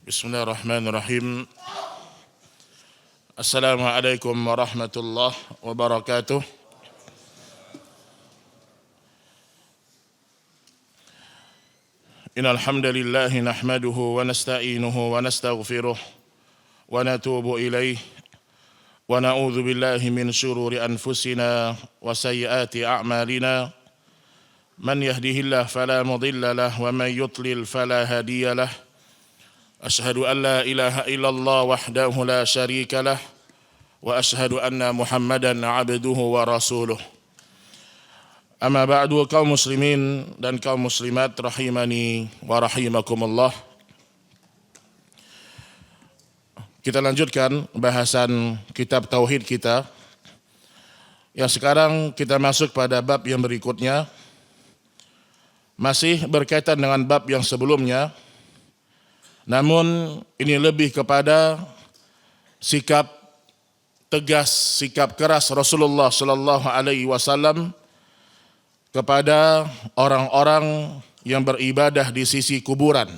Bismillahirrahmanirrahim. Assalamualaikum warahmatullahi wabarakatuh. Innal hamdalillah nahmaduhu wa nasta'inuhu wa nastaghfiruh wa natubu ilaih wa na'udzu billahi min shururi anfusina wa sayyiati a'malina. Man yahdihillahu fala mudilla lahu wa man yudlil fala hadiya lahu. Ashhadu an la ilaha illallah wahdahu la syarika lah wa ashhadu anna Muhammadan abduhu wa rasuluh. Amma ba'du, kaum muslimin dan kaum muslimat rahimani wa rahimakumullah. Kita lanjutkan bahasan kitab tauhid kita. Yang sekarang kita masuk pada bab yang berikutnya. Masih berkaitan dengan bab yang sebelumnya. Namun ini lebih kepada sikap tegas, sikap keras Rasulullah sallallahu alaihi wasallam kepada orang-orang yang beribadah di sisi kuburan.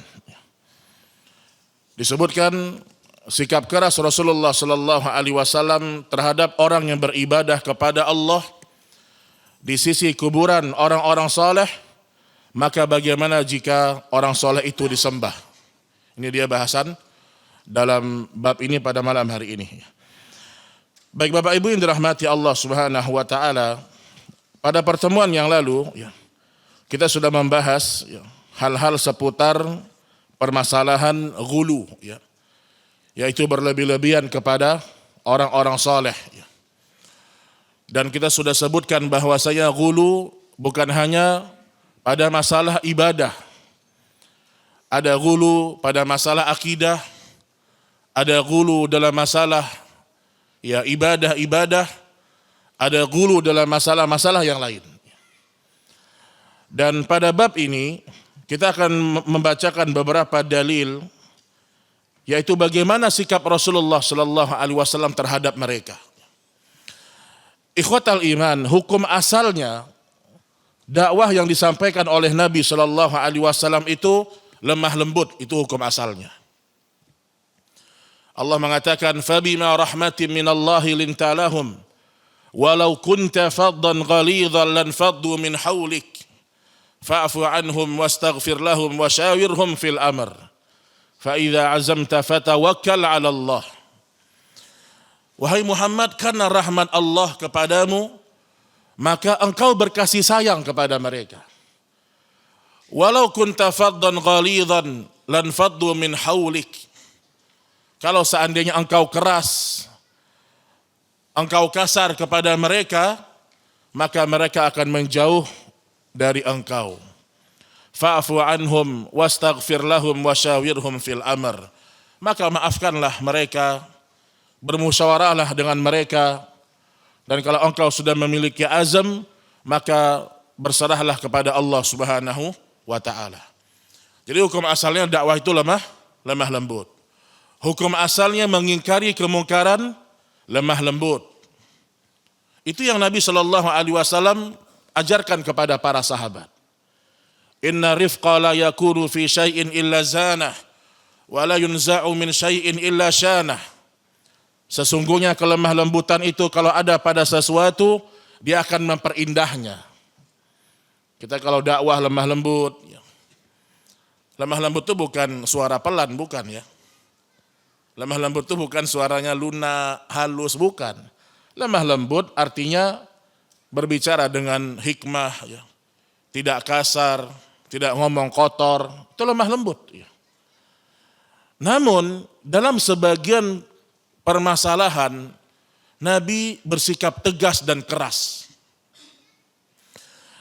Disebutkan sikap keras Rasulullah sallallahu alaihi wasallam terhadap orang yang beribadah kepada Allah di sisi kuburan orang-orang saleh, maka bagaimana jika orang saleh itu disembah? Ini dia bahasan dalam bab ini pada malam hari ini. Baik Bapak Ibu yang dirahmati Allah Subhanahu wa taala, pada pertemuan yang lalu kita sudah membahas hal-hal seputar permasalahan ghulu, yaitu berlebih-lebihan kepada orang-orang saleh. Dan kita sudah sebutkan bahwasanya ghulu bukan hanya pada masalah ibadah. Ada ghulu pada masalah akidah, ada ghulu dalam masalah ibadah-ibadah, ada ghulu dalam masalah-masalah yang lain. Dan pada bab ini kita akan membacakan beberapa dalil, yaitu bagaimana sikap Rasulullah sallallahu alaihi wasallam terhadap mereka. Ikhwatal iman, hukum asalnya dakwah yang disampaikan oleh Nabi sallallahu alaihi wasallam itu lemah lembut, itu hukum asalnya. Allah mengatakan, "Fabima rahmatin minallahi linta lahum, walau kunta faddan ghalidhan lanfaddu min hawlik, fa'fu anhum wastaghfir lahum wa syawirhum fil amr, fa idza azamta fatawakkal 'ala Allah." Wahai Muhammad, karena rahmat Allah kepadamu, maka engkau berkasih sayang kepada mereka. Walau kunta faddan ghalidhan lanfaddu min hawlik. Kalau seandainya engkau keras, engkau kasar kepada mereka, maka mereka akan menjauh dari engkau. Fa'fu anhum wastaghfir lahum wasyawirhum fil amr. Maka maafkanlah mereka, bermusyawarahlah dengan mereka, dan kalau engkau sudah memiliki azam, maka berserahlah kepada Allah Subhanahu wa ta'ala. Jadi hukum asalnya dakwah itu lemah lembut. Hukum asalnya mengingkari kemungkaran lemah lembut. Itu yang Nabi sallallahu alaihi wasallam ajarkan kepada para sahabat. Inna rifqa la yakunu fi syai'in illa zanah wa la yunza'u min syai'in illa syanah. Sesungguhnya kelemah lembutan itu kalau ada pada sesuatu, dia akan memperindahnya. Kita kalau dakwah lemah lembut itu bukan suara pelan, bukan ya. Lemah lembut itu bukan suaranya lunak, halus, bukan. Lemah lembut artinya berbicara dengan hikmah, tidak kasar, tidak ngomong kotor, itu lemah lembut. Namun dalam sebagian permasalahan Nabi bersikap tegas dan keras.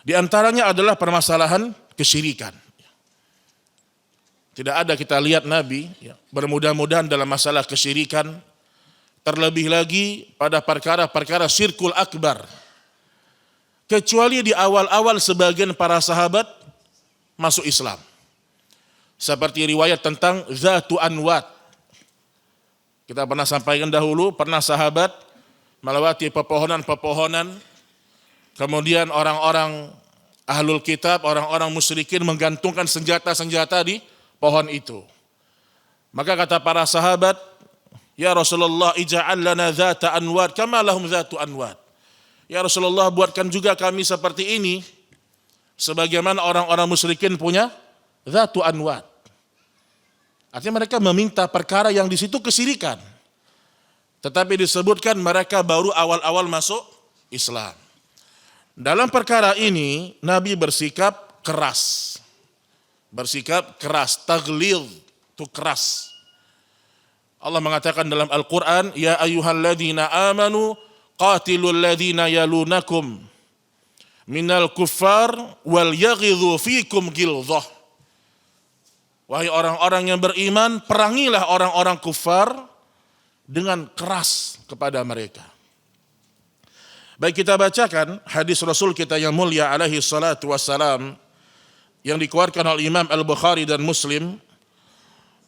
Di antaranya adalah permasalahan kesyirikan. Tidak ada kita lihat Nabi bermudah-mudahan dalam masalah kesyirikan, terlebih lagi pada perkara-perkara syirkul akbar. Kecuali di awal-awal sebagian para sahabat masuk Islam. Seperti riwayat tentang Zatu Anwat. Kita pernah sampaikan dahulu, pernah sahabat melewati pepohonan-pepohonan, kemudian orang-orang ahlul kitab, orang-orang musyrikin menggantungkan senjata-senjata di pohon itu. Maka kata para sahabat, ya Rasulullah, ij'al lana dzata anwad kama lahum dzatu anwad. Ya Rasulullah, buatkan juga kami seperti ini sebagaimana orang-orang musyrikin punya dzatu anwad. Artinya mereka meminta perkara yang di situ kesyirikan. Tetapi disebutkan mereka baru awal-awal masuk Islam. Dalam perkara ini Nabi bersikap keras. Bersikap keras, taglidz, itu keras. Allah mengatakan dalam Al-Quran, ya ayyuhalladzina amanu qatilul ladzina yalunakum minal kuffar wal yaghidhu fikum gilzah. Wahai orang-orang yang beriman, perangilah orang-orang kufar dengan keras kepada mereka. Baik, kita bacakan hadis Rasul kita yang mulia alaihi salatu wassalam yang dikeluarkan oleh Imam Al-Bukhari dan Muslim,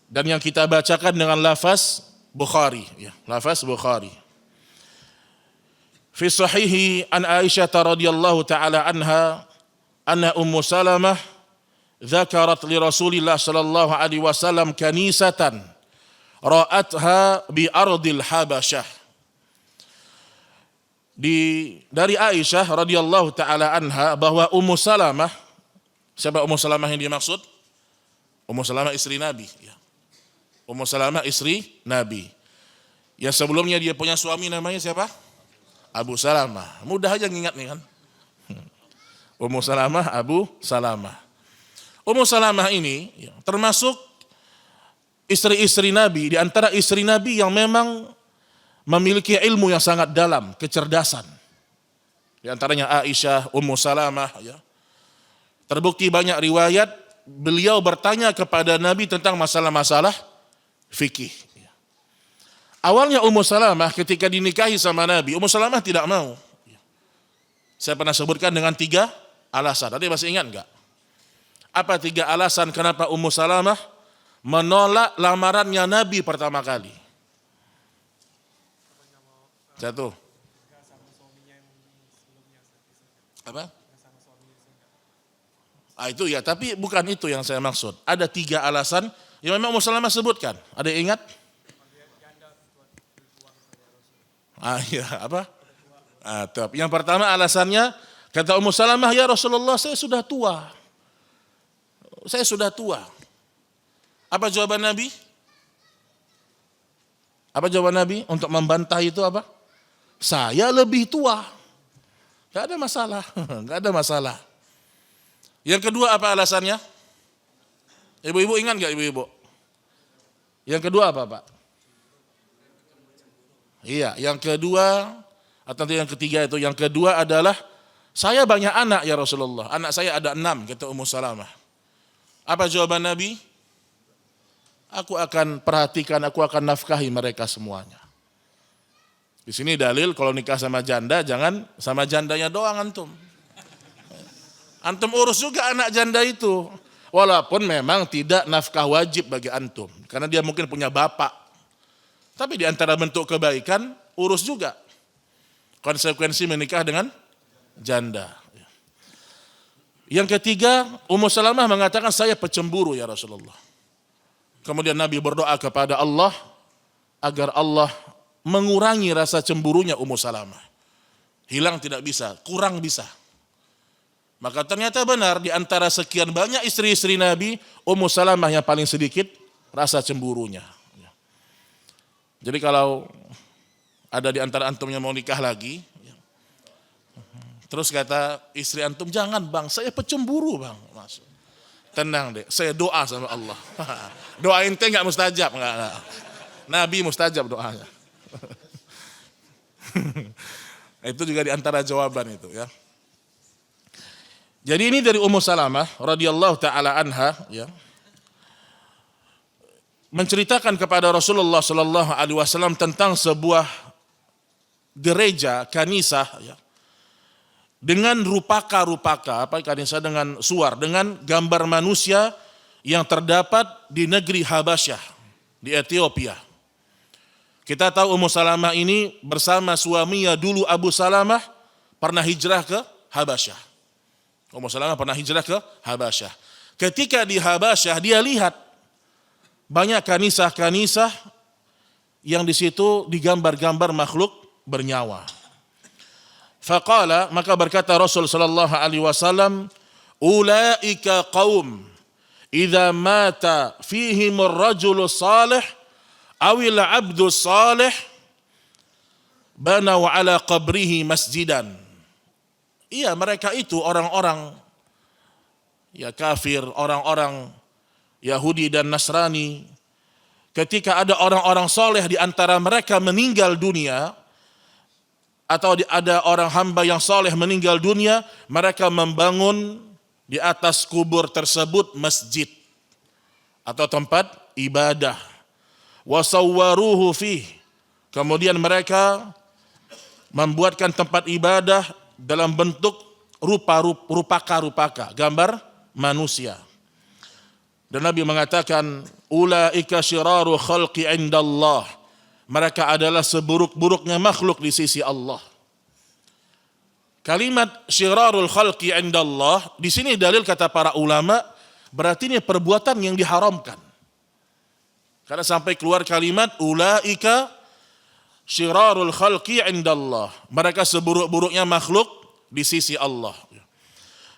dan yang kita bacakan dengan lafaz Bukhari, ya, lafaz Bukhari. Fi sahihi an Aisyah radhiyallahu taala anha anna Ummu Salamah dzakarat li Rasulillah sallallahu alaihi wasallam kanisatan ra'atha bi ardil Habasyah. Dari Aisyah radhiyallahu taala anha bahwa Ummu Salamah, siapa Ummu Salamah yang dimaksud? Ummu Salamah istri Nabi, ya. Ummu Salamah istri Nabi. Yang sebelumnya dia punya suami namanya siapa? Abu Salamah. Mudah aja ngingat nih kan. Ummu Salamah, Abu Salamah. Ummu Salamah ini ya, termasuk istri-istri Nabi, di antara istri Nabi yang memang memiliki ilmu yang sangat dalam, kecerdasan. Di antaranya Aisyah, Ummu Salamah, ya. Terbukti banyak riwayat beliau bertanya kepada Nabi tentang masalah-masalah fikih. Awalnya Ummu Salamah ketika dinikahi sama Nabi, Ummu Salamah tidak mau. Saya pernah sebutkan dengan 3 alasan. Tadi masih ingat enggak? Apa 3 alasan kenapa Ummu Salamah menolak lamarannya Nabi pertama kali? 1. Apa? Itu ya, tapi bukan itu yang saya maksud. Ada 3 alasan yang memang Ummu Salamah sebutkan. Ada yang ingat? Iya, apa? Yang pertama alasannya, kata Ummu Salamah, ya Rasulullah, saya sudah tua. Saya sudah tua. Apa jawaban Nabi? Apa jawaban Nabi untuk membantah itu apa? Saya lebih tua. Gak ada masalah, gak ada masalah. Yang kedua apa alasannya? Ibu-ibu ingat gak ibu-ibu? Yang kedua apa Pak? Iya, yang kedua atau yang ketiga itu, yang kedua adalah saya banyak anak ya Rasulullah. Anak saya ada 6, kata Ummu Salamah. Apa jawaban Nabi? Aku akan perhatikan, aku akan nafkahi mereka semuanya. Di sini dalil kalau nikah sama janda jangan sama jandanya doang antum. Antum urus juga anak janda itu. Walaupun memang tidak nafkah wajib bagi antum, karena dia mungkin punya bapak. Tapi di antara bentuk kebaikan, urus juga konsekuensi menikah dengan janda. Yang ketiga, Ummu Salamah mengatakan saya pecemburu ya Rasulullah. Kemudian Nabi berdoa kepada Allah agar Allah mengurangi rasa cemburunya Ummu Salamah. Hilang tidak bisa, kurang bisa. Maka ternyata benar di antara sekian banyak istri-istri Nabi, Ummu Salamah yang paling sedikit rasa cemburunya. Jadi kalau ada di antara antum yang mau nikah lagi, terus kata istri antum, jangan bang, saya pecemburu bang. Tenang deh, saya doa sama Allah. Doa ente nggak mustajab, nggak. Nabi mustajab doanya. Itu juga di antara jawaban itu ya. Jadi ini dari Ummu Salamah radhiyallahu taala anha ya, menceritakan kepada Rasulullah sallallahu alaihi wasallam tentang sebuah gereja kanisah ya, dengan rupaka, apa kanisah dengan suar, dengan gambar manusia yang terdapat di negeri Habasyah di Ethiopia. Kita tahu Ummu Salamah ini bersama suaminya dulu Abu Salamah pernah hijrah ke Habasyah. Ummu Salamah pernah hijrah ke Habasyah. Ketika di Habasyah dia lihat banyak kanisah-kanisah yang di situ digambar-gambar makhluk bernyawa. Faqala, maka berkata Rasul sallallahu alaihi wasallam, ulaika qaum idza mata fihimur rajulu salih awil abdu salih banau ala qabrihi masjidan. Iya, mereka itu orang-orang ya kafir, orang-orang Yahudi dan Nasrani. Ketika ada orang-orang soleh di antara mereka meninggal dunia, atau ada orang hamba yang soleh meninggal dunia, mereka membangun di atas kubur tersebut masjid atau tempat ibadah. Wasawwaruhu fih, kemudian mereka membuatkan tempat ibadah dalam bentuk rupaka, gambar manusia. Dan Nabi mengatakan, ulaika syiraru khalqi indallah, mereka adalah seburuk-buruknya makhluk di sisi Allah. Kalimat syirarul khalqi indallah di sini dalil kata para ulama, berarti ini perbuatan yang diharamkan. Karena sampai keluar kalimat ulaika syirarul khalqi indallah, mereka seburuk-buruknya makhluk di sisi Allah.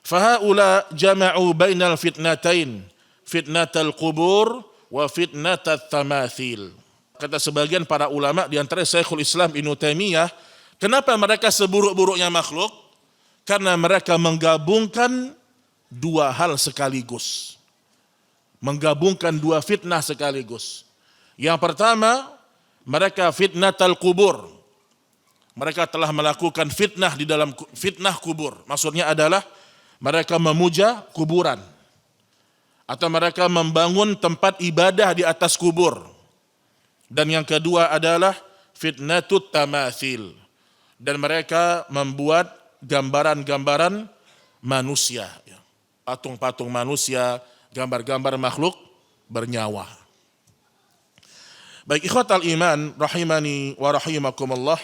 Fahaula jama'u bainal fitnatain, fitnatal qubur wa fitnatat tamathil. Kata sebagian para ulama di antara Syekhul Islam Ibnu Taimiyah, kenapa mereka seburuk-buruknya makhluk? Karena mereka menggabungkan dua hal sekaligus. Menggabungkan dua fitnah sekaligus. Yang pertama, mereka fitnatal kubur. Mereka telah melakukan fitnah di dalam fitnah kubur. Maksudnya adalah mereka memuja kuburan. Atau mereka membangun tempat ibadah di atas kubur. Dan yang kedua adalah fitnatut tamathil. Dan mereka membuat gambaran-gambaran manusia. Patung-patung manusia, gambar-gambar makhluk bernyawa. Baik ikhwatal iman, rahimani wa rahimakumullah.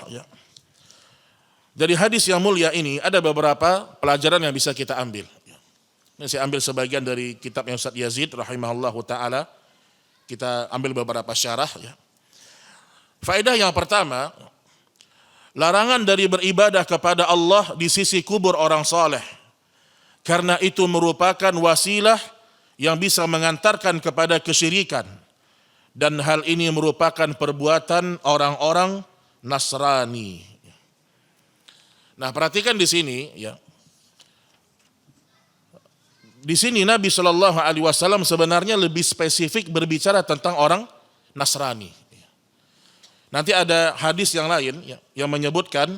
Dari hadis yang mulia ini ada beberapa pelajaran yang bisa kita ambil. Ini saya ambil sebagian dari kitabnya Ustaz Yazid rahimahullahu ta'ala. Kita ambil beberapa syarah ya. Faedah yang pertama, larangan dari beribadah kepada Allah di sisi kubur orang saleh. Karena itu merupakan wasilah yang bisa mengantarkan kepada kesyirikan. Dan hal ini merupakan perbuatan orang-orang Nasrani. Nah, perhatikan di sini ya. Di sini Nabi Shallallahu Alaihi Wasallam sebenarnya lebih spesifik berbicara tentang orang Nasrani. Nanti ada hadis yang lain yang menyebutkan,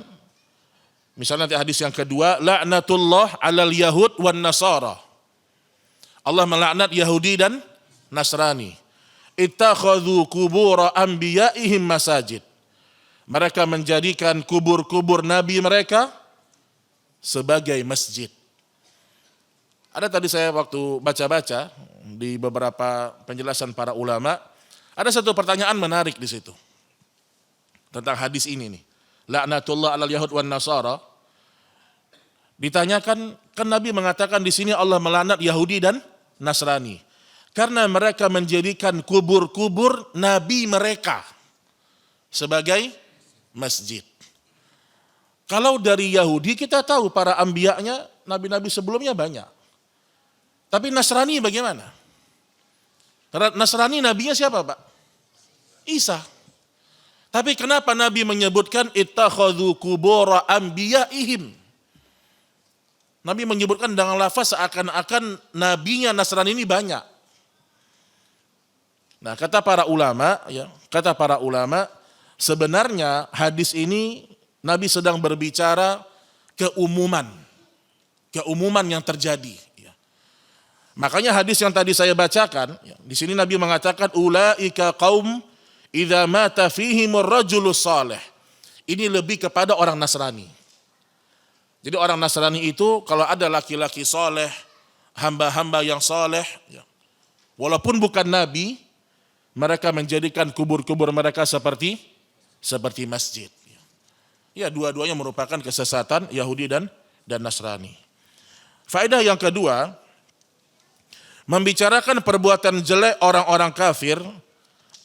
misalnya nanti hadis yang kedua, la'natullah 'alal yahud wan nasara. Allah melaknat Yahudi dan Nasrani. Ittakhadhu qubur anbiya'ihim masajid. Mereka menjadikan kubur-kubur nabi mereka sebagai masjid. Ada tadi saya waktu baca-baca di beberapa penjelasan para ulama, ada satu pertanyaan menarik di situ. Tentang hadis ini nih. La'natullah 'alal yahud wan nasara. Ditanyakan, kan Nabi mengatakan di sini Allah melaknat Yahudi dan Nasrani karena mereka menjadikan kubur-kubur nabi mereka sebagai masjid. Kalau dari Yahudi kita tahu para anbiya'nya, nabi-nabi sebelumnya banyak. Tapi Nasrani bagaimana? Karena Nasrani nabinya siapa, Pak? Isa. Tapi kenapa Nabi menyebutkan ittakhadhu qubur anbiya'ihim? Nabi menyebutkan dengan lafaz seakan-akan nabinya Nasrani ini banyak. Nah, kata para ulama, sebenarnya hadis ini Nabi sedang berbicara keumuman yang terjadi. Makanya hadis yang tadi saya bacakan, di sini Nabi mengatakan ulaika qaum idza mata fihimur rajulus salih. Ini lebih kepada orang Nasrani. Jadi orang Nasrani itu kalau ada laki-laki saleh, hamba-hamba yang saleh, walaupun bukan nabi, mereka menjadikan kubur-kubur mereka seperti masjid. Ya, dua-duanya merupakan kesesatan Yahudi dan Nasrani. Faedah yang kedua, membicarakan perbuatan jelek orang-orang kafir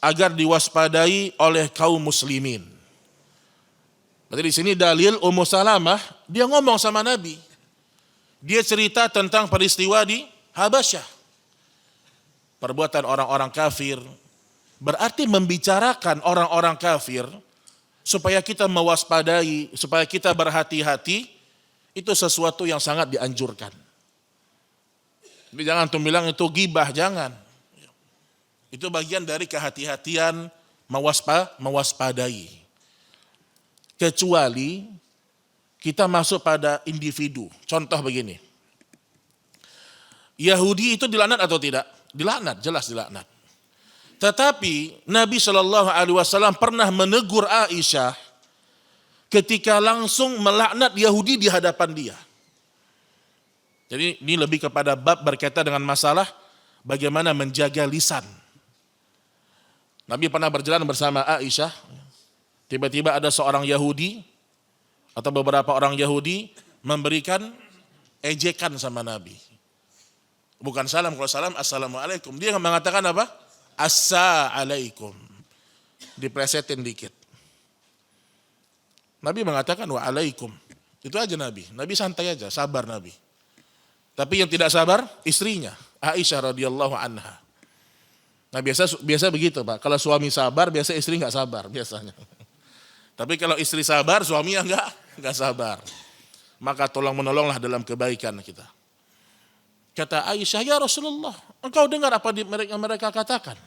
agar diwaspadai oleh kaum muslimin. Berarti di sini dalil Ummu Salamah, dia ngomong sama Nabi. Dia cerita tentang peristiwa di Habasyah. Perbuatan orang-orang kafir, berarti membicarakan orang-orang kafir supaya kita mewaspadai, supaya kita berhati-hati, itu sesuatu yang sangat dianjurkan. Jadi jangan tuh bilang itu gibah, jangan. Itu bagian dari kehati-hatian mewaspadai. Kecuali kita masuk pada individu. Contoh begini. Yahudi itu dilaknat atau tidak? Dilaknat, jelas dilaknat. Tetapi Nabi SAW pernah menegur Aisyah ketika langsung melaknat Yahudi di hadapan dia. Jadi ini lebih kepada bab berkaitan dengan masalah bagaimana menjaga lisan. Nabi pernah berjalan bersama Aisyah. Tiba-tiba ada seorang Yahudi atau beberapa orang Yahudi memberikan ejekan sama Nabi. Bukan salam, kalau salam assalamualaikum. Dia mengatakan apa? Assalamualaikum. Dipresetin dikit. Nabi mengatakan waalaikum. Itu aja Nabi. Nabi santai aja, sabar Nabi. Tapi yang tidak sabar istrinya, Aisyah radhiyallahu anha. Nah biasa begitu Pak. Kalau suami sabar, biasa istri nggak sabar biasanya. Tapi kalau istri sabar, suaminya enggak sabar. Maka tolong menolonglah dalam kebaikan kita. Kata Aisyah, ya Rasulullah, engkau dengar apa mereka katakan?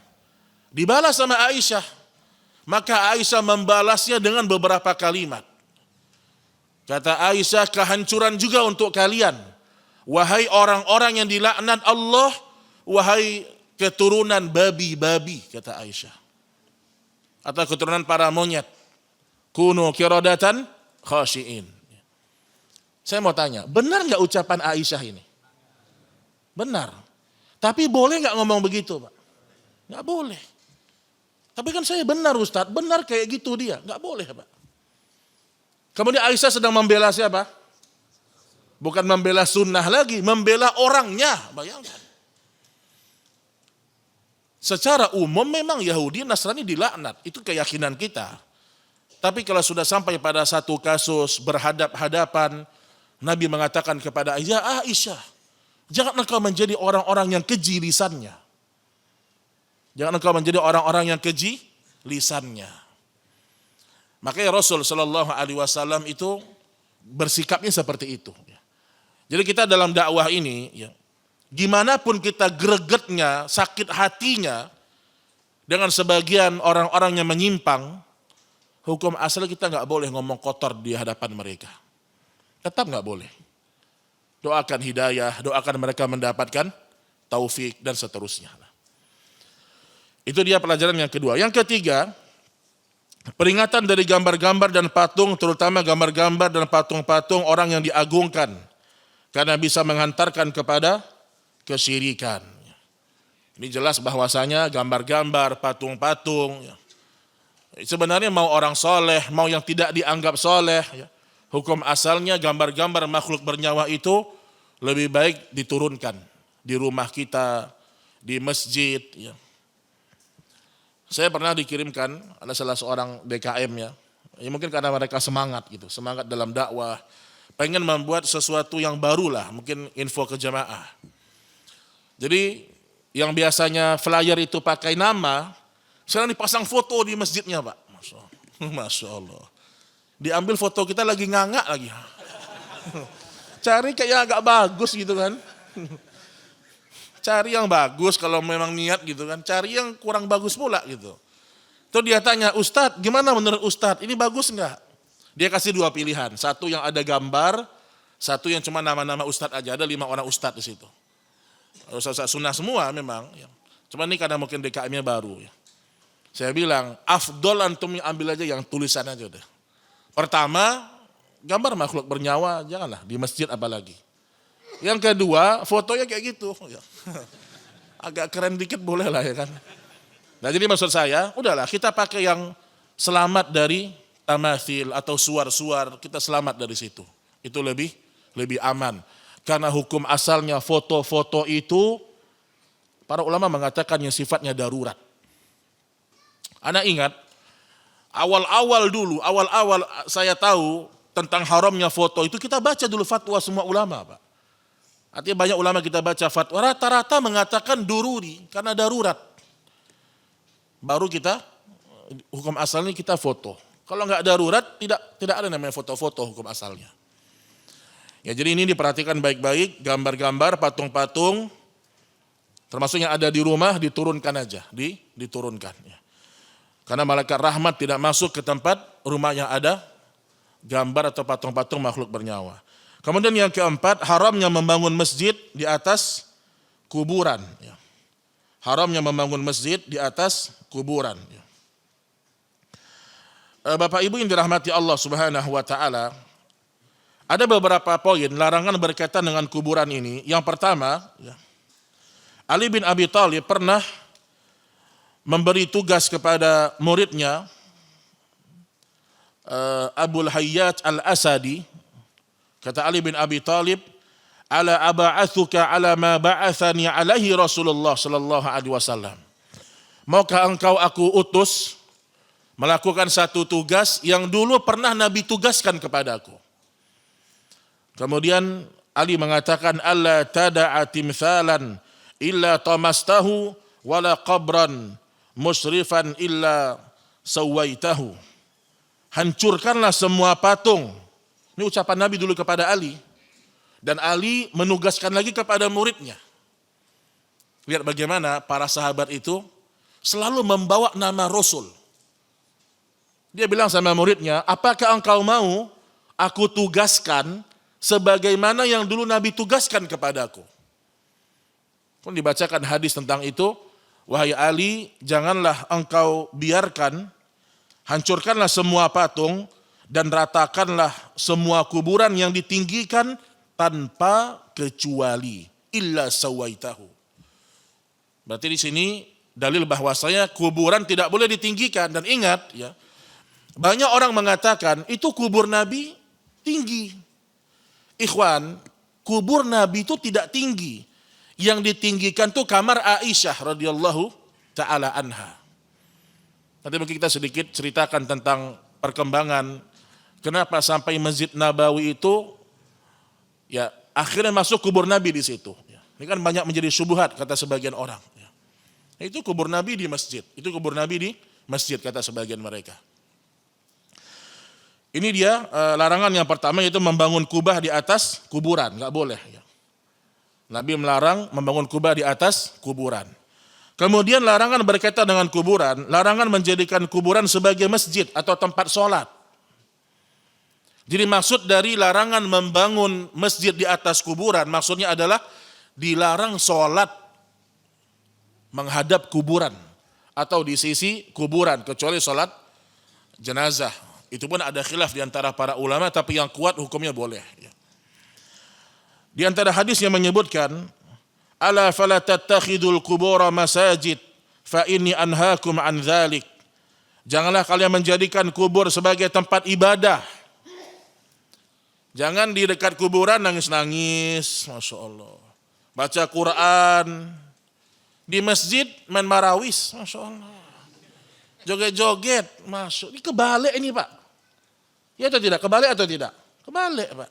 Dibalas sama Aisyah. Maka Aisyah membalasnya dengan beberapa kalimat. Kata Aisyah, kehancuran juga untuk kalian. Wahai orang-orang yang dilaknat Allah, wahai keturunan babi-babi, kata Aisyah. Atau keturunan para monyet. Kunu kiradatan khashiin. Saya mau tanya, benar nggak ucapan Aisyah ini? Benar. Tapi boleh nggak ngomong begitu, Pak? Nggak boleh. Tapi kan saya benar Ustadz, benar kayak gitu dia, nggak boleh, Pak. Kemudian Aisyah sedang membela siapa? Bukan membela sunnah lagi, membela orangnya, bayangkan. Secara umum memang Yahudi Nasrani dilaknat, itu keyakinan kita. Tapi kalau sudah sampai pada satu kasus berhadap-hadapan, Nabi mengatakan kepada Aisyah, jangan engkau menjadi orang-orang yang keji lisannya. Jangan engkau menjadi orang-orang yang keji lisannya. Makanya Rasul Shallallahu Alaihi Wasallam itu bersikapnya seperti itu. Jadi kita dalam dakwah ini, gimana pun kita gregetnya, sakit hatinya dengan sebagian orang-orang yang menyimpang, hukum asal kita nggak boleh ngomong kotor di hadapan mereka. Tetap nggak boleh. Doakan hidayah, doakan mereka mendapatkan taufik dan seterusnya. Itu dia pelajaran yang kedua. Yang ketiga, peringatan dari gambar-gambar dan patung, terutama gambar-gambar dan patung-patung orang yang diagungkan, karena bisa menghantarkan kepada kesyirikan. Ini jelas bahwasanya gambar-gambar, patung-patung, sebenarnya mau orang soleh, mau yang tidak dianggap soleh, hukum asalnya gambar-gambar makhluk bernyawa itu lebih baik diturunkan di rumah kita, di masjid. Saya pernah dikirimkan, ada salah seorang DKM ya mungkin karena mereka semangat gitu, semangat dalam dakwah, pengen membuat sesuatu yang baru lah, mungkin info ke jamaah. Jadi yang biasanya flyer itu pakai nama, sekarang dipasang foto di masjidnya Pak. Masya Allah. Diambil foto kita lagi ngangak lagi. Cari kayak agak bagus gitu kan. Cari yang bagus kalau memang niat gitu kan. Cari yang kurang bagus pula gitu. Terus dia tanya, Ustadz gimana menurut Ustadz? Ini bagus enggak? Dia kasih dua pilihan. Satu yang ada gambar, satu yang cuma nama-nama Ustadz aja. Ada 5 orang Ustadz di situ. Ustadz sunnah semua memang. Cuma ini karena mungkin DKM-nya baru ya. Saya bilang, afdol antum ambil aja yang tulisan aja udah. Pertama, gambar makhluk bernyawa, janganlah di masjid apalagi. Yang kedua, fotonya kayak gitu. Agak keren dikit boleh lah ya kan. Nah jadi maksud saya, udahlah kita pakai yang selamat dari tamathil atau suar-suar, kita selamat dari situ. Itu lebih aman. Karena hukum asalnya foto-foto itu para ulama mengatakan yang sifatnya darurat. Ana ingat awal-awal saya tahu tentang haramnya foto itu kita baca dulu fatwa semua ulama, Pak. Artinya banyak ulama kita baca fatwa rata-rata mengatakan dururi karena darurat. Baru kita hukum asalnya kita foto. Kalau nggak darurat tidak ada namanya foto-foto hukum asalnya. Ya jadi ini diperhatikan baik-baik, gambar-gambar, patung-patung, termasuk yang ada di rumah diturunkan aja, diturunkan. Ya. Karena malaikat rahmat tidak masuk ke tempat rumah yang ada gambar atau patung-patung makhluk bernyawa. Kemudian yang keempat, haramnya membangun masjid di atas kuburan. Ya. Haramnya membangun masjid di atas kuburan. Ya. Bapak Ibu yang dirahmati Allah Subhanahu wa taala, ada beberapa poin larangan berkaitan dengan kuburan ini. Yang pertama, ya, Ali bin Abi Thalib pernah memberi tugas kepada muridnya Abul Hayyat Al-Asadi. Kata Ali bin Abi Thalib, "Ala aba'athuka ala ma ba'athani alaihi Rasulullah sallallahu alaihi wasallam." Maukah engkau aku utus melakukan satu tugas yang dulu pernah Nabi tugaskan kepadaku. Kemudian Ali mengatakan, "Alla tada'a timthalan illa tamastahu wala qabran musrifan illa sawaitahu." Hancurkanlah semua patung. Ini ucapan Nabi dulu kepada Ali. Dan Ali menugaskan lagi kepada muridnya. Lihat bagaimana para sahabat itu selalu membawa nama Rasul. Dia bilang sama muridnya, "Apakah engkau mau aku tugaskan sebagaimana yang dulu Nabi tugaskan kepadaku?" Pun dibacakan hadis tentang itu, "Wahai Ali, janganlah engkau biarkan, hancurkanlah semua patung dan ratakanlah semua kuburan yang ditinggikan tanpa kecuali illa sawaitahu." Berarti di sini dalil bahwasanya kuburan tidak boleh ditinggikan. Dan ingat ya, banyak orang mengatakan itu kubur Nabi tinggi. Ikhwan, kubur Nabi itu tidak tinggi. Yang ditinggikan itu kamar Aisyah radhiyallahu taala anha. Nanti mungkin kita sedikit ceritakan tentang perkembangan kenapa sampai Masjid Nabawi itu ya akhirnya masuk kubur Nabi di situ. Ini kan banyak menjadi syubhat kata sebagian orang. Itu kubur Nabi di masjid, itu kubur Nabi di masjid kata sebagian mereka. Ini dia larangan yang pertama, yaitu membangun kubah di atas kuburan, nggak boleh. Nabi melarang membangun kubah di atas kuburan. Kemudian larangan berkaitan dengan kuburan, larangan menjadikan kuburan sebagai masjid atau tempat sholat. Jadi maksud dari larangan membangun masjid di atas kuburan, maksudnya adalah dilarang sholat menghadap kuburan atau di sisi kuburan, kecuali sholat jenazah. Itu pun ada khilaf di antara para ulama, tapi yang kuat hukumnya boleh. Di antara hadis yang menyebutkan, "Ala fala tattakhidul qubura masajid fa inni anhaakum an dzalik." Janganlah kalian menjadikan kubur sebagai tempat ibadah. Jangan di dekat kuburan nangis-nangis, Masya Allah. Baca Quran. Di masjid main marawis, Masya Allah. Joget-joget, masuk. Ini kebalik ini Pak. Ya atau tidak? Kebalik atau tidak? Kebalik Pak.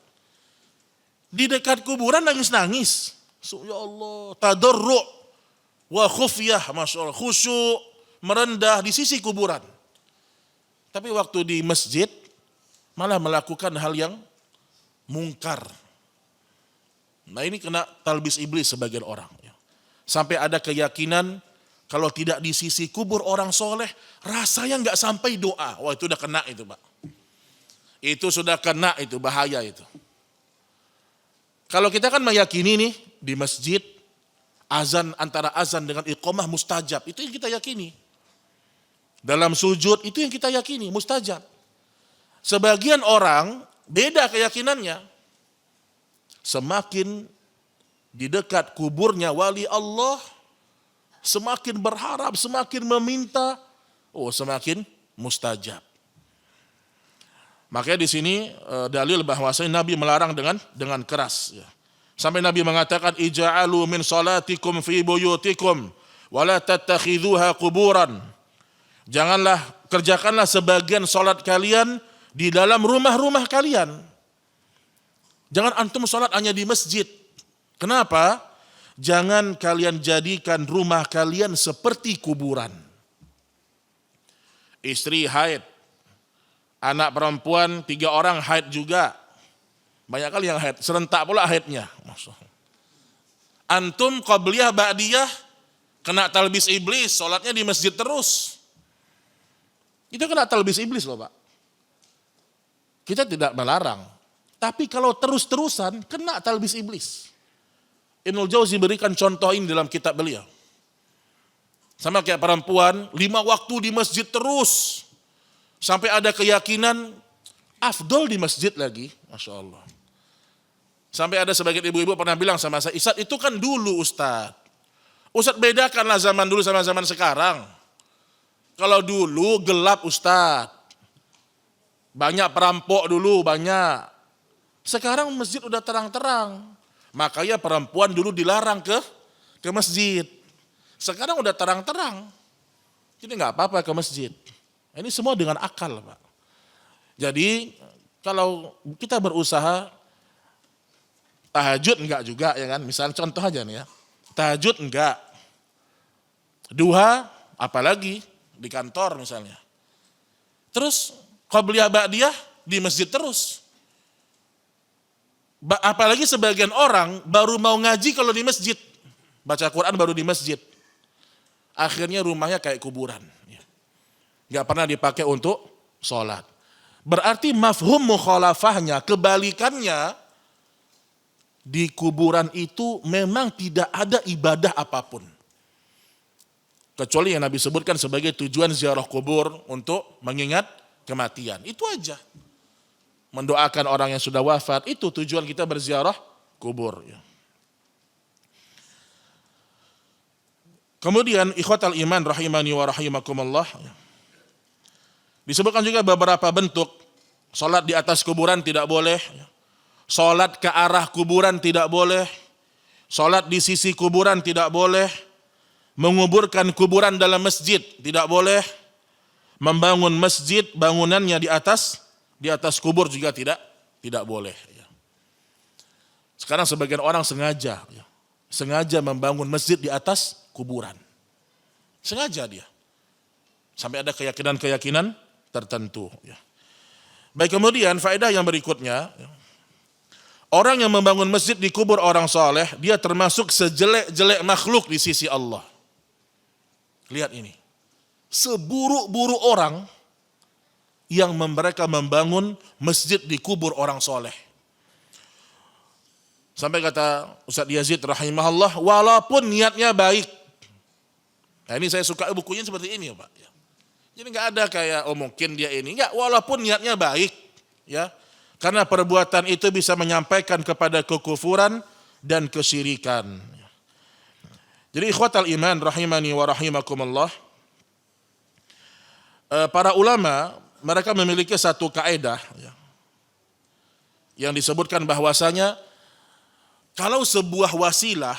Di dekat kuburan nangis-nangis. Ya Allah, tadarru' wa khufyah, Masya Allah. Khusyuk, merendah di sisi kuburan. Tapi waktu di masjid malah melakukan hal yang mungkar. Nah ini kena talbis iblis sebagian orang. Sampai ada keyakinan kalau tidak di sisi kubur orang soleh, rasanya nggak sampai doa. Wah itu udah kena itu Pak. Itu sudah kena itu, bahaya itu. Kalau kita kan meyakini nih di masjid, azan antara azan dengan iqamah mustajab. Itu yang kita yakini. Dalam sujud itu yang kita yakini, mustajab. Sebagian orang beda keyakinannya. Semakin di dekat kuburnya wali Allah, semakin berharap, semakin meminta, semakin mustajab. Makanya di sini dalil bahwasanya Nabi melarang dengan keras. Sampai Nabi mengatakan, ija'alu min salatikum fi buyutikum wa la tattakhidhuha quburan. Kerjakanlah sebagian salat kalian di dalam rumah-rumah kalian. Jangan antum salat hanya di masjid. Kenapa? Jangan kalian jadikan rumah kalian seperti kuburan. Istri haid, anak perempuan 3 orang haid juga. Banyak kali yang haid, serentak pula haidnya. Antum qabliyah ba'diyah kena talbis iblis, salatnya di masjid terus. Itu kena talbis iblis loh Pak. Kita tidak melarang. Tapi kalau terus-terusan kena talbis iblis. Ibnul Jauzi berikan contoh ini dalam kitab beliau. Sama kayak perempuan, 5 waktu di masjid terus. Sampai ada keyakinan afdol di masjid lagi. Masya Allah. Sampai ada sebagian ibu-ibu pernah bilang sama saya, Ustadz itu kan dulu Ustadz. Ustadz bedakanlah zaman dulu sama zaman sekarang. Kalau dulu gelap Ustadz. Banyak perampok dulu, banyak. Sekarang masjid udah terang-terang. Makanya perempuan dulu dilarang ke masjid. Sekarang udah terang-terang. Jadi nggak apa-apa ke masjid. Ini semua dengan akal Pak. Jadi kalau kita berusaha, tahajud enggak juga ya kan. Misalnya contoh aja nih ya. Tahajud enggak. Duha apalagi di kantor misalnya. Terus qabliyah ba'diyah di masjid terus. Apalagi sebagian orang baru mau ngaji kalau di masjid. Baca Quran baru di masjid. Akhirnya rumahnya kayak kuburan. Gak pernah dipakai untuk sholat. Berarti mafhum mukhalafahnya, kebalikannya, di kuburan itu memang tidak ada ibadah apapun. Kecuali yang Nabi sebutkan sebagai tujuan ziarah kubur untuk mengingat kematian. Itu aja. Mendoakan orang yang sudah wafat, itu tujuan kita berziarah kubur. Kemudian ikhwatal iman rahimani wa rahimakumullah. Disebutkan juga beberapa bentuk. Salat di atas kuburan tidak boleh. Salat ke arah kuburan tidak boleh. Salat di sisi kuburan tidak boleh. Menguburkan kuburan dalam masjid tidak boleh. Membangun masjid bangunannya di atas kubur juga tidak boleh. Sekarang sebagian orang sengaja membangun masjid di atas kuburan. Sengaja dia. Sampai ada keyakinan-keyakinan tertentu. Baik, kemudian faedah yang berikutnya. Orang yang membangun masjid di kubur orang saleh, dia termasuk sejelek-jelek makhluk di sisi Allah. Lihat ini. Seburuk-buruk orang yang mereka membangun masjid di kubur orang soleh. Sampai kata Ustaz Yazid rahimahullah, walaupun niatnya baik. Nah ini saya suka bukunya seperti ini ya Pak. Jadi nggak ada kayak mungkin dia ini, nggak. Walaupun niatnya baik, ya, karena perbuatan itu bisa menyampaikan kepada kekufuran dan kesyirikan. Jadi ikhwatal iman rahimani wa rahimakumullah. Para ulama mereka memiliki satu kaidah yang disebutkan bahwasanya kalau sebuah wasilah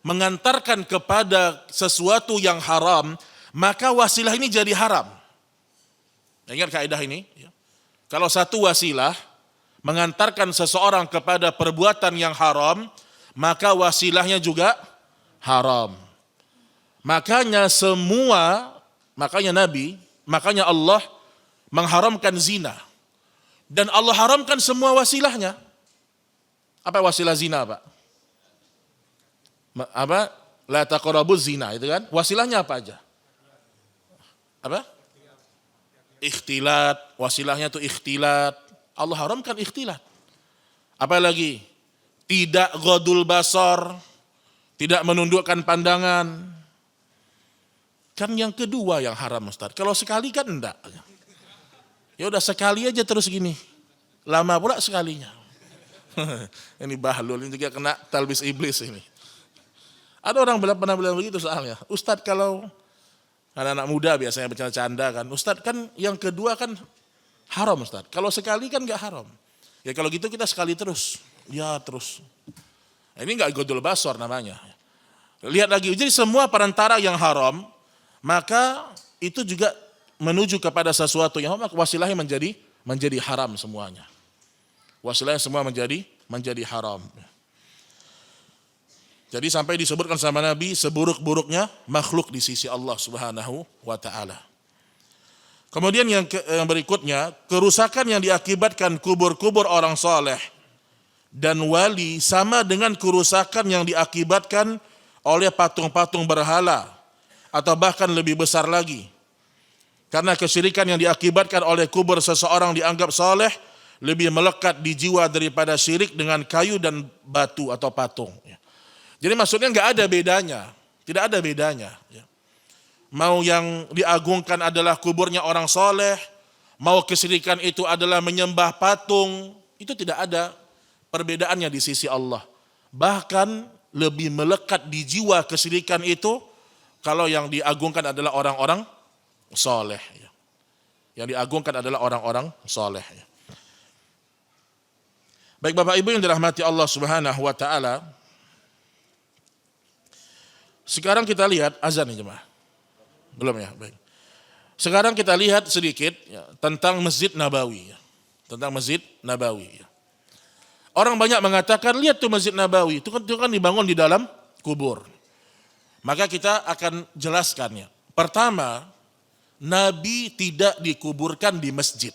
mengantarkan kepada sesuatu yang haram, maka wasilah ini jadi haram. Ingat kaidah ini? Kalau satu wasilah mengantarkan seseorang kepada perbuatan yang haram, maka wasilahnya juga haram. Makanya Allah mengharamkan zina. Dan Allah haramkan semua wasilahnya. Apa wasilah zina, Pak? Apa? La taqrabuz zina, itu kan? Wasilahnya apa aja? Apa? Ikhtilat, wasilahnya itu ikhtilat. Allah haramkan ikhtilat. Apa lagi? Tidak ghadul basar, tidak menundukkan pandangan. Kan yang kedua yang haram, Ustaz. Kalau sekali kan enggak. Ya udah sekali aja terus gini. Lama pula sekalinya. Ini bahlul, ini juga kena talbis iblis ini. Ada orang pernah bilang begitu soalnya. Ustaz, kalau anak-anak muda biasanya bercanda-canda kan. Ustaz kan yang kedua kan haram Ustaz. Kalau sekali kan enggak haram. Ya kalau gitu kita sekali terus. Ya terus. Ini enggak godul basor namanya. Lihat lagi, jadi semua perantara yang haram, maka itu juga menuju kepada sesuatu yang wasilahnya menjadi haram semuanya. Wasilahnya semua menjadi haram. Jadi sampai disebutkan sama Nabi seburuk-buruknya makhluk di sisi Allah Subhanahu wa taala. Kemudian yang berikutnya, kerusakan yang diakibatkan kubur-kubur orang saleh dan wali sama dengan kerusakan yang diakibatkan oleh patung-patung berhala atau bahkan lebih besar lagi. Karena kesyirikan yang diakibatkan oleh kubur seseorang dianggap saleh lebih melekat di jiwa daripada syirik dengan kayu dan batu atau patung. Jadi maksudnya nggak ada bedanya, tidak ada bedanya. Mau yang diagungkan adalah kuburnya orang soleh, mau kesyirikan itu adalah menyembah patung, itu tidak ada perbedaannya di sisi Allah. Bahkan lebih melekat di jiwa kesyirikan itu kalau yang diagungkan adalah orang-orang soleh. Yang diagungkan adalah orang-orang soleh. Baik Bapak Ibu yang dirahmati Allah Subhanahu wa taala. Sekarang kita lihat azan nih jemaah. Belum ya, baik. Sekarang kita lihat sedikit tentang Masjid Nabawi. Tentang Masjid Nabawi. Orang banyak mengatakan, lihat tuh Masjid Nabawi, itu kan dibangun di dalam kubur. Maka kita akan jelaskannya. Pertama, Nabi tidak dikuburkan di masjid.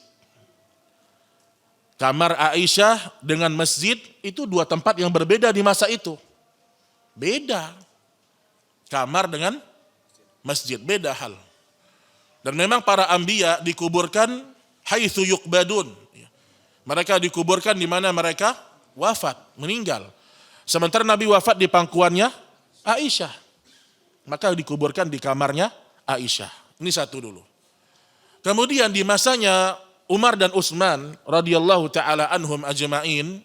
Kamar Aisyah dengan masjid itu dua tempat yang berbeda di masa itu. Beda. Kamar dengan masjid, beda hal. Dan memang para anbiya dikuburkan haitsu yuqbadun. Mereka dikuburkan di mana mereka wafat, meninggal. Sementara Nabi wafat di pangkuannya Aisyah. Maka dikuburkan di kamarnya Aisyah. Ini satu dulu. Kemudian di masanya Umar dan Utsman radhiyallahu taala anhum ajma'in,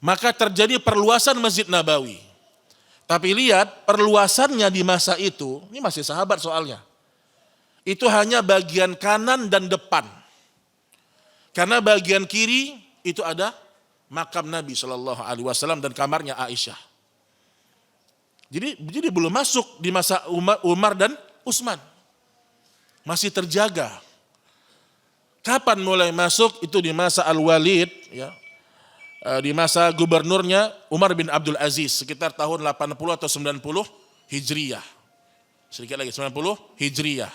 maka terjadi perluasan Masjid Nabawi. Tapi lihat perluasannya di masa itu, ini masih sahabat soalnya. Itu hanya bagian kanan dan depan. Karena bagian kiri itu ada makam Nabi Shallallahu Alaihi Wasallam dan kamarnya Aisyah. Jadi belum masuk di masa Umar dan Utsman. Masih terjaga. Kapan mulai masuk? Itu di masa Al-Walid, ya. Di masa gubernurnya Umar bin Abdul Aziz sekitar tahun 80 atau 90 Hijriyah. Sedikit lagi 90 Hijriyah.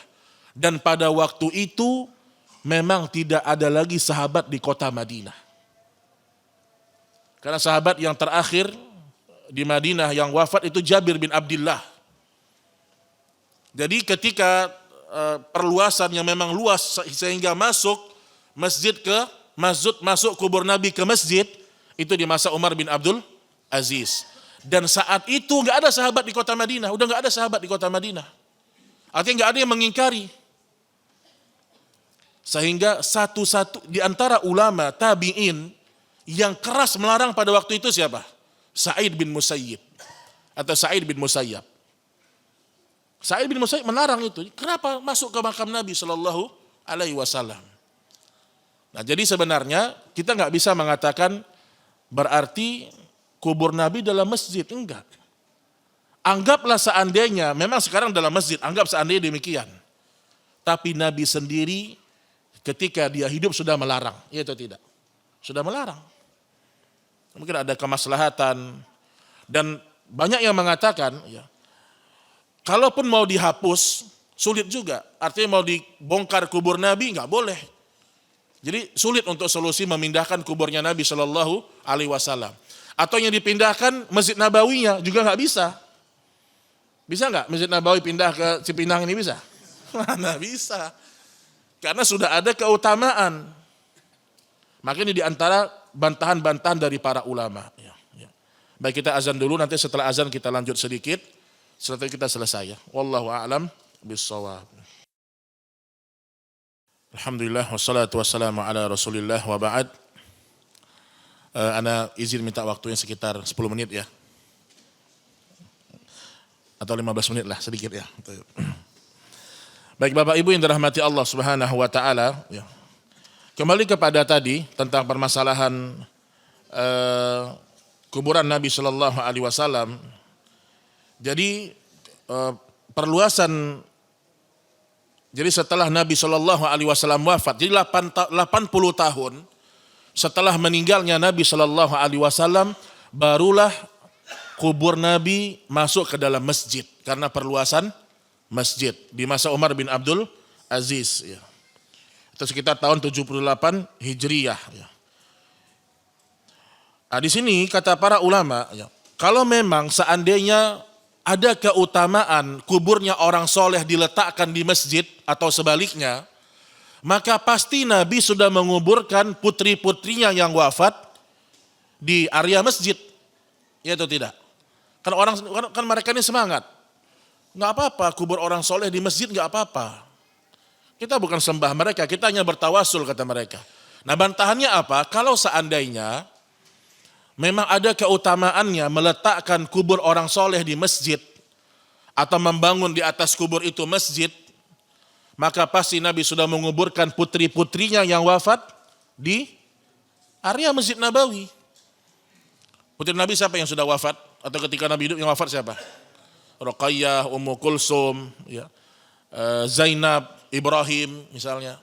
Dan pada waktu itu memang tidak ada lagi sahabat di kota Madinah. Karena sahabat yang terakhir di Madinah yang wafat itu Jabir bin Abdullah. Jadi ketika perluasan yang memang luas sehingga masuk masuk kubur Nabi ke masjid, itu di masa Umar bin Abdul Aziz. Dan saat itu nggak ada sahabat di kota Madinah, udah nggak ada sahabat di kota Madinah. Artinya nggak ada yang mengingkari. Sehingga satu-satu di antara ulama tabi'in yang keras melarang pada waktu itu siapa? Sa'id bin Musayyib atau Sa'id bin Musayyab. Sa'id bin Musayyib melarang itu. Kenapa masuk ke makam Nabi Shallallahu Alaihi Wasallam? Nah, jadi sebenarnya kita nggak bisa mengatakan berarti kubur Nabi dalam masjid, enggak. Anggaplah seandainya, memang sekarang dalam masjid, anggap seandainya demikian. Tapi Nabi sendiri ketika dia hidup sudah melarang, ya atau tidak? Sudah melarang. Mungkin ada kemaslahatan. Dan banyak yang mengatakan, ya, kalaupun mau dihapus, sulit juga. Artinya mau dibongkar kubur Nabi, enggak boleh. Jadi sulit untuk solusi memindahkan kuburnya Nabi Shallallahu Alaihi Wasallam. Atau yang dipindahkan Masjid Nabawinya juga nggak bisa. Bisa nggak Masjid Nabawi pindah ke Cipinang ini bisa? Mana bisa? Karena sudah ada keutamaan. Makanya di antara bantahan-bantahan dari para ulama. Baik, kita azan dulu, nanti setelah azan kita lanjut sedikit. Setelah itu kita selesai ya. Wallahu a'lam bishawab. Alhamdulillah wassalatu wassalamu ala Rasulillah wa ba'd. Ana izin minta waktunya sekitar 10 menit ya. Atau 15 menit lah sedikit ya. Baik Bapak Ibu yang dirahmati Allah Subhanahu wa taala, ya. Kembali kepada tadi tentang permasalahan kuburan Nabi Shallallahu Alaihi Wasallam. Jadi perluasan. Jadi setelah Nabi Shallallahu Alaihi Wasallam wafat, jadi 80 tahun setelah meninggalnya Nabi Shallallahu Alaihi Wasallam, barulah kubur Nabi masuk ke dalam masjid karena perluasan masjid di masa Umar bin Abdul Aziz. Ya. Itu sekitar tahun 78 Hijriyah. Ya. Nah, di sini kata para ulama, ya, kalau memang seandainya ada keutamaan kuburnya orang soleh diletakkan di masjid atau sebaliknya, maka pasti Nabi sudah menguburkan putri-putrinya yang wafat di area masjid, ya atau tidak? Kan mereka ini semangat, nggak apa-apa kubur orang soleh di masjid, nggak apa-apa. Kita bukan sembah mereka, kita hanya bertawasul kata mereka. Nah bantahannya apa? Kalau seandainya memang ada keutamaannya meletakkan kubur orang soleh di masjid atau membangun di atas kubur itu masjid, maka pasti Nabi sudah menguburkan putri-putrinya yang wafat di area Masjid Nabawi. Putri Nabi siapa yang sudah wafat? Atau ketika Nabi hidup yang wafat siapa? Ruqayyah, Ummu Kulsum, ya, Zainab, Ibrahim misalnya.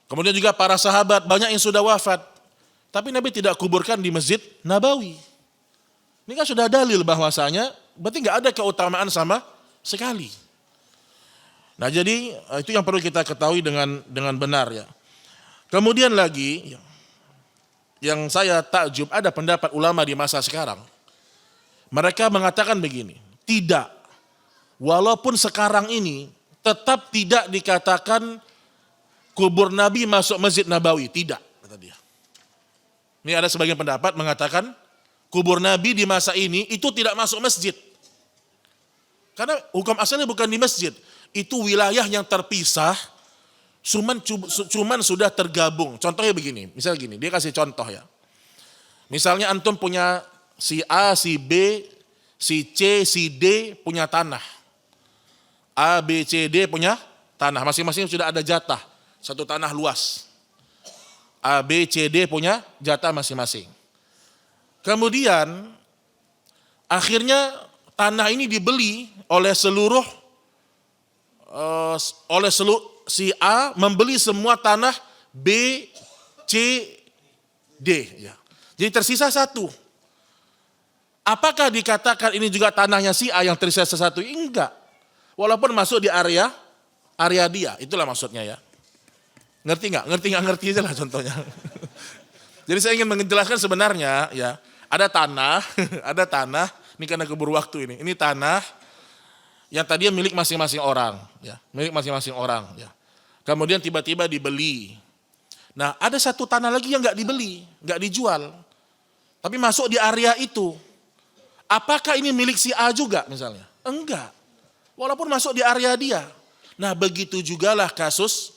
Kemudian juga para sahabat banyak yang sudah wafat. Tapi Nabi tidak kuburkan di Masjid Nabawi. Ini kan sudah dalil bahwasanya berarti nggak ada keutamaan sama sekali. Nah jadi itu yang perlu kita ketahui dengan benar ya. Kemudian lagi yang saya takjub, ada pendapat ulama di masa sekarang. Mereka mengatakan begini, tidak. Walaupun sekarang ini tetap tidak dikatakan kubur Nabi masuk Masjid Nabawi, tidak kata dia. Ini ada sebagian pendapat mengatakan kubur Nabi di masa ini itu tidak masuk masjid. Karena hukum asalnya bukan di masjid. Itu wilayah yang terpisah, cuman sudah tergabung. Contohnya begini, misalnya gini, dia kasih contoh ya. Misalnya antum punya si A, si B, si C, si D punya tanah. A, B, C, D punya tanah. Masing-masing sudah ada jatah, satu tanah luas. A, B, C, D punya jatah masing-masing. Kemudian akhirnya tanah ini dibeli oleh seluruh si A membeli semua tanah B, C, D. Ya. Jadi tersisa satu. Apakah dikatakan ini juga tanahnya si A yang tersisa satu? Enggak. Walaupun masuk di area dia, itulah maksudnya ya. Ngerti nggak? Ngerti aja lah contohnya. Jadi saya ingin menjelaskan sebenarnya ya, ada tanah, ini karena keburu waktu ini. Ini tanah yang tadinya milik masing-masing orang, ya, milik masing-masing orang, ya. Kemudian tiba-tiba dibeli. Nah, ada satu tanah lagi yang nggak dibeli, nggak dijual, tapi masuk di area itu. Apakah ini milik si A juga misalnya? Enggak. Walaupun masuk di area dia. Nah, begitu jugalah kasus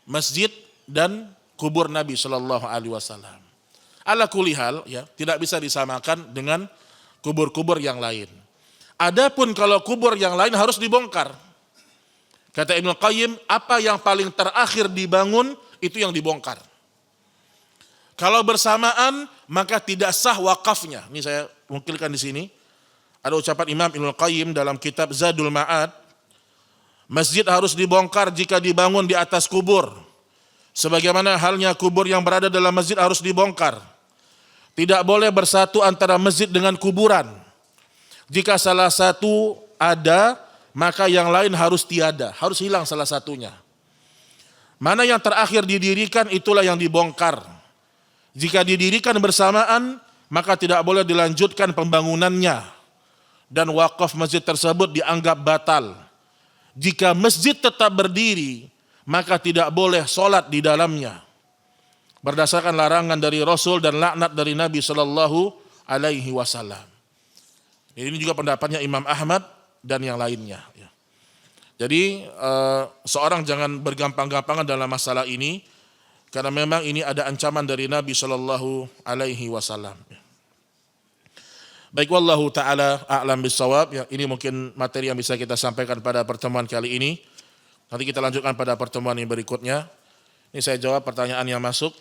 masjid dan kubur Nabi Shallallahu Alaihi Wasallam. Ala kulli hal, ya, tidak bisa disamakan dengan kubur-kubur yang lain. Adapun kalau kubur yang lain harus dibongkar. Kata Ibnu Qayyim, apa yang paling terakhir dibangun itu yang dibongkar. Kalau bersamaan maka tidak sah wakafnya. Ini saya mungkilkan di sini. Ada ucapan Imam Ibnu Qayyim dalam kitab Zadul Ma'ad. Masjid harus dibongkar jika dibangun di atas kubur. Sebagaimana halnya kubur yang berada dalam masjid harus dibongkar. Tidak boleh bersatu antara masjid dengan kuburan. Jika salah satu ada, maka yang lain harus tiada. Harus hilang salah satunya. Mana yang terakhir didirikan itulah yang dibongkar. Jika didirikan bersamaan, maka tidak boleh dilanjutkan pembangunannya. Dan wakaf masjid tersebut dianggap batal. Jika masjid tetap berdiri, maka tidak boleh sholat di dalamnya. Berdasarkan larangan dari Rasul dan laknat dari Nabi Sallallahu Alaihi Wasallam. Ini juga pendapatnya Imam Ahmad dan yang lainnya. Jadi seorang jangan bergampang-gampangan dalam masalah ini, karena memang ini ada ancaman dari Nabi Sallallahu Alaihi Wasallam. Baik, wallahu taala a'lam bissawab. Ya, ini mungkin materi yang bisa kita sampaikan pada pertemuan kali ini. Nanti kita lanjutkan pada pertemuan yang berikutnya. Ini saya jawab pertanyaan yang masuk.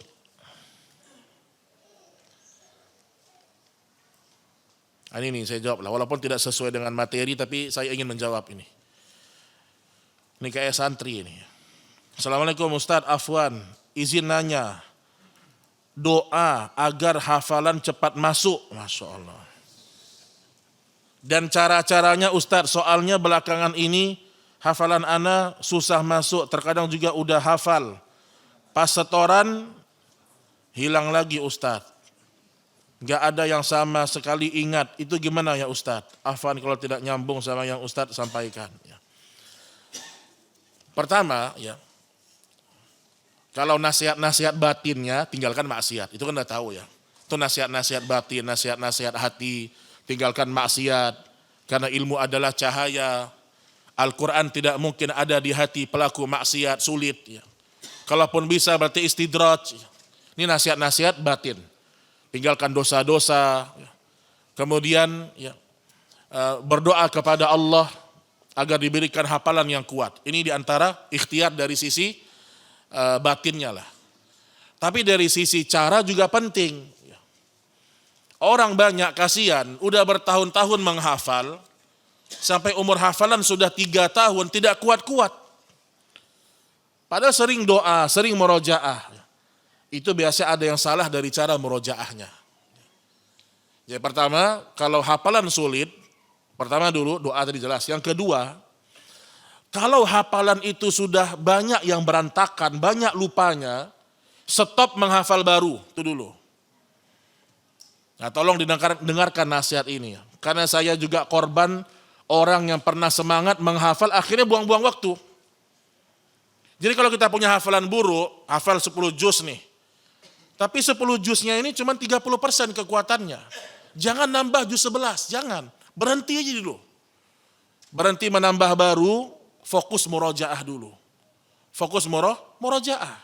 Ini nih saya jawab lah, walaupun tidak sesuai dengan materi tapi saya ingin menjawab ini. Ini kayak santri ini. Assalamualaikum Ustadz, afwan, izin nanya, doa agar hafalan cepat masuk. Masya Allah. Dan cara-caranya Ustadz, soalnya belakangan ini hafalan ana susah masuk, terkadang juga udah hafal. Pas setoran hilang lagi Ustadz. Gak ada yang sama sekali ingat. Itu gimana ya Ustadz? Afwan kalau tidak nyambung sama yang Ustadz sampaikan. Pertama ya, kalau nasihat-nasihat batinnya tinggalkan maksiat. Itu kan udah tahu ya. Itu nasihat-nasihat batin, nasihat-nasihat hati, tinggalkan maksiat. Karena ilmu adalah cahaya. Al-Quran tidak mungkin ada di hati pelaku maksiat, sulit ya. Kalaupun bisa berarti istidraj. Ini nasihat-nasihat batin. Tinggalkan dosa-dosa. Kemudian ya, berdoa kepada Allah agar diberikan hafalan yang kuat. Ini diantara ikhtiar dari sisi batinnya lah. Tapi dari sisi cara juga penting. Orang banyak kasihan, udah bertahun-tahun menghafal, sampai umur hafalan sudah 3 tahun tidak kuat-kuat. Padahal sering doa, sering murojaah. Itu biasa ada yang salah dari cara murojaahnya. Ya, pertama, kalau hafalan sulit, pertama dulu doa tadi jelas. Yang kedua, kalau hafalan itu sudah banyak yang berantakan, banyak lupanya, stop menghafal baru, itu dulu. Nah, tolong dengarkan nasihat ini. Karena saya juga korban orang yang pernah semangat menghafal, akhirnya buang-buang waktu. Jadi kalau kita punya hafalan buruk, hafal 10 juz nih. Tapi 10 juznya ini cuma 30% kekuatannya. Jangan nambah juz 11, jangan. Berhenti aja dulu. Berhenti menambah baru, fokus murojaah dulu. Fokus murojaah.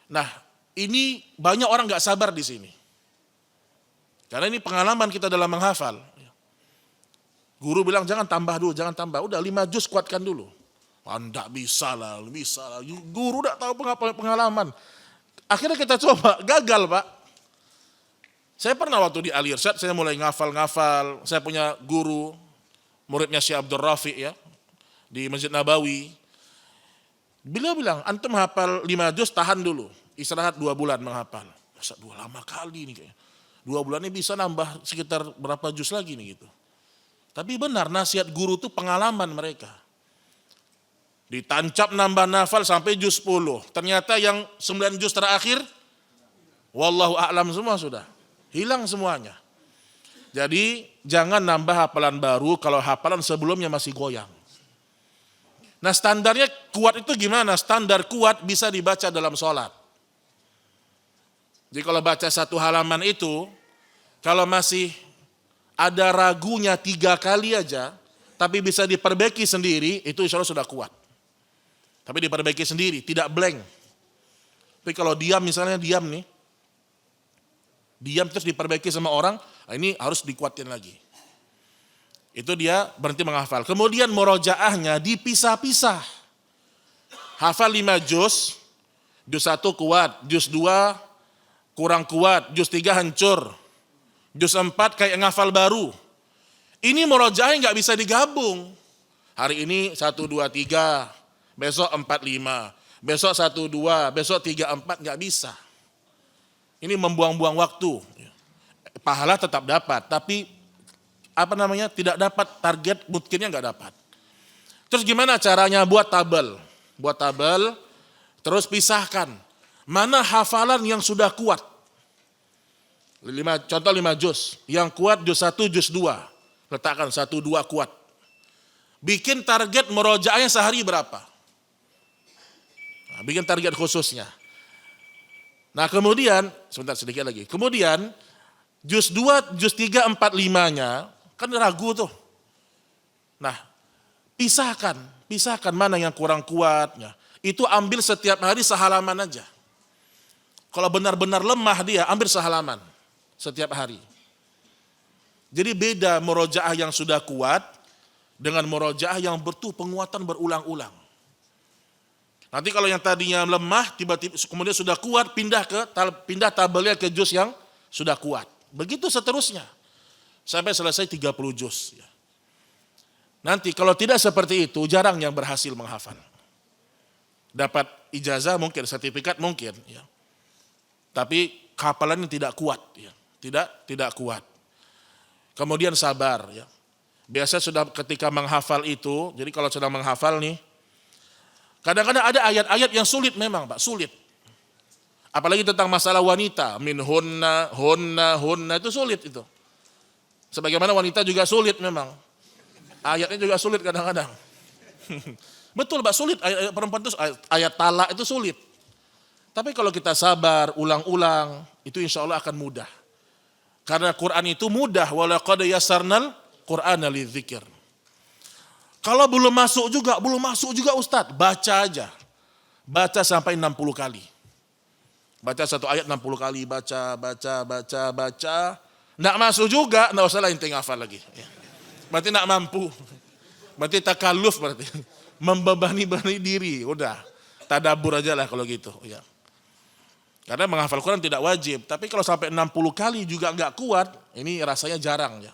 Nah, ini banyak orang gak sabar di sini. Karena ini pengalaman kita dalam menghafal. Guru bilang jangan tambah dulu, jangan tambah. Udah 5 juz kuatkan dulu. Enggak bisa lah. Guru udah tahu pengalaman. Akhirnya kita coba, gagal Pak. Saya pernah waktu di Al-Irsyad, saya mulai ngafal. Saya punya guru, muridnya Syekh Abdul Rafiq ya, di Masjid Nabawi. Beliau bilang, antum hafal 5 juz, tahan dulu. Istirahat 2 bulan menghafal. Masa 2 lama kali nih kayaknya. 2 bulan ini bisa nambah sekitar berapa juz lagi nih gitu. Tapi benar, nasihat guru itu pengalaman mereka. Ditancap nambah nafal sampai juz 10. Ternyata yang 9 juz terakhir, wallahu a'lam semua sudah. Hilang semuanya. Jadi jangan nambah hafalan baru kalau hafalan sebelumnya masih goyang. Nah standarnya kuat itu gimana? Standar kuat bisa dibaca dalam sholat. Jadi kalau baca 1 halaman itu, kalau masih ada ragunya 3 kali aja, tapi bisa diperbaiki sendiri, itu insya Allah sudah kuat. Tapi diperbaiki sendiri, tidak blank. Tapi kalau diam misalnya, diam terus diperbaiki sama orang, ini harus dikuatin lagi. Itu dia berhenti menghafal. Kemudian murojaahnya dipisah-pisah. Hafal 5 juz, juz 1 kuat, juz 2 kurang kuat, juz 3 hancur, juz 4 kayak ngafal baru. Ini murojaahnya nggak bisa digabung. Hari ini 1, 2, 3, besok 4, 5, besok 1, 2, besok 3, 4, nggak bisa. Ini membuang-buang waktu. Pahala tetap dapat, tapi tidak dapat target, mungkinnya nggak dapat. Terus gimana caranya? Buat tabel, terus pisahkan. Mana hafalan yang sudah kuat? Contoh 5 juz. Yang kuat juz 1, juz 2. Letakkan 1, 2 kuat. Bikin target murojaahnya sehari berapa? Nah, bikin target khususnya. Nah kemudian, sebentar sedikit lagi. Kemudian juz 2, juz 3, 4, 5-nya kan ragu tuh. Nah pisahkan mana yang kurang kuatnya. Itu ambil setiap hari sehalaman aja. Kalau benar-benar lemah dia, ambil sehalaman setiap hari. Jadi beda murojaah yang sudah kuat dengan murojaah yang butuh penguatan berulang-ulang. Nanti kalau yang tadinya lemah, tiba-tiba kemudian sudah kuat, pindah tabelnya ke juz yang sudah kuat. Begitu seterusnya. Sampai selesai 30 juz. Ya. Nanti kalau tidak seperti itu, jarang yang berhasil menghafal. Dapat ijazah mungkin, sertifikat mungkin. Ya. Tapi hafalannya tidak kuat. Ya. Tidak kuat. Kemudian sabar. Ya. Biasa sudah ketika menghafal itu, jadi kalau sedang menghafal nih, kadang-kadang ada ayat-ayat yang sulit memang Pak, sulit. Apalagi tentang masalah wanita, min hunna itu sulit itu. Sebagaimana wanita juga sulit memang. Ayatnya juga sulit kadang-kadang. Betul Pak, sulit ayat perempuan itu, ayat talak itu sulit. Tapi kalau kita sabar, ulang-ulang, itu insya Allah akan mudah. Karena Quran itu mudah, walaqad yassarnal Qur'ana lidzikr. Kalau belum masuk juga Ustadz, baca aja. Baca sampai 60 kali. Baca satu ayat 60 kali, baca. Nggak masuk juga, nggak usah lah inti ngafal lagi. Berarti nggak mampu. Berarti takalluf berarti. Membebani diri, udah. Tadabbur aja lah kalau gitu. Ya. Karena menghafal Quran tidak wajib. Tapi kalau sampai 60 kali juga nggak kuat, ini rasanya jarang ya.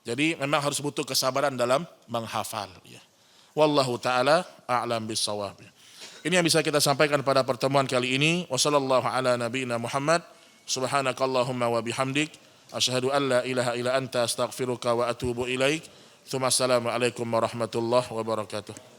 Jadi memang harus butuh kesabaran dalam menghafal. Ya. Wallahu ta'ala a'lam bissawab. Ini yang bisa kita sampaikan pada pertemuan kali ini. Wassallallahu ala nabiyina Muhammad. Subhanakallahumma wa bihamdik. Asyhadu an la ilaha illa anta astaghfiruka wa atubu ilaik. Assalamualaikum warahmatullahi wabarakatuh.